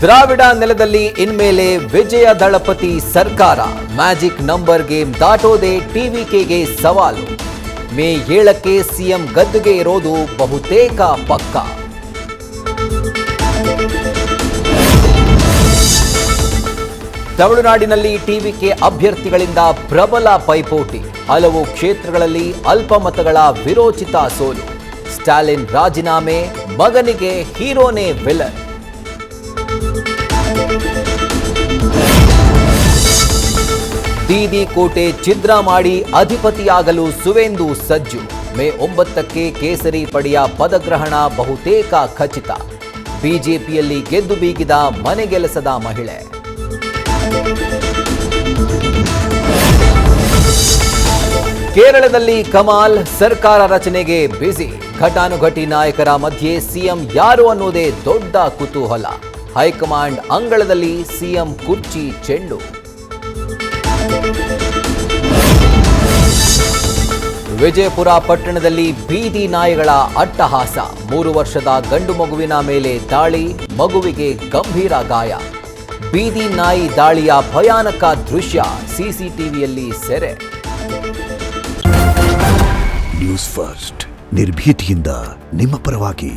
ದ್ರಾವಿಡ ನೆಲದಲ್ಲಿ ಇನ್ಮೇಲೆ ವಿಜಯ ದಳಪತಿ ಸರ್ಕಾರ. ಮ್ಯಾಜಿಕ್ ನಂಬರ್ ಗೇಮ್ ದಾಟೋದೆ ಟಿವಿಕೆಗೆ ಸವಾಲು. ಮೇ 7ಕ್ಕೆ ಸಿಎಂ ಗದ್ದುಗೆ ಇರೋದು ಬಹುತೇಕ ಪಕ್ಕಾ. ತಮಿಳುನಾಡಿನಲ್ಲಿ ಟಿವಿಕೆ ಅಭ್ಯರ್ಥಿಗಳಿಂದ ಪ್ರಬಲ ಪೈಪೋಟಿ. ಹಲವು ಕ್ಷೇತ್ರಗಳಲ್ಲಿ ಅಲ್ಪಮತಗಳ ವಿರೋಚಿತ ಸೋಲು. ಸ್ಟಾಲಿನ್ ರಾಜೀನಾಮೆ, ಮಗನಿಗೆ ಹೀರೋನೇ ವಿಲನ್. ದೀದಿ ಕೋಟೆ ಛಿದ್ರ ಮಾಡಿ ಅಧಿಪತಿಯಾಗಲು ಸುವೇಂದು ಸಜ್ಜು. ಮೇ 9ಕ್ಕೆ ಕೇಸರಿ ಪಡೆಯ ಪದಗ್ರಹಣ ಬಹುತೇಕ ಖಚಿತ. ಬಿಜೆಪಿಯಲ್ಲಿ ಗೆದ್ದು ಬೀಗಿದ ಮನೆಗೆಲಸದ ಮಹಿಳೆ. ಕೇರಳದಲ್ಲಿ ಕಮಾಲ್ ಸರ್ಕಾರ ರಚನೆಗೆ ಬ್ಯುಸಿ. ಘಟಾನುಘಟಿ ನಾಯಕರ ಮಧ್ಯೆ ಸಿಎಂ ಯಾರು ಅನ್ನೋದೇ ದೊಡ್ಡ ಕುತೂಹಲ. ಹೈಕಮಾಂಡ್ ಅಂಗಳದಲ್ಲಿ ಸಿಎಂ ಕುರ್ಚಿ ಚೆಂಡು. ವಿಜಯಪುರ ಪಟ್ಟಣದಲ್ಲಿ ಬೀದಿ ನಾಯಿಗಳ ಅಟ್ಟಹಾಸ. 3 ವರ್ಷದ ಗಂಡು ಮಗುವಿನ ಮೇಲೆ ದಾಳಿ, ಮಗುವಿಗೆ ಗಂಭೀರ ಗಾಯ. ಬೀದಿ ನಾಯಿ ದಾಳಿಯ ಭಯಾನಕ ದೃಶ್ಯ ಸಿಸಿಟಿವಿಯಲ್ಲಿ ಸೆರೆ. ನ್ಯೂಸ್ ಫಸ್ಟ್, ನಿರ್ಭೀತಿಯಿಂದ ನಿಮ್ಮ ಪರವಾಗಿ.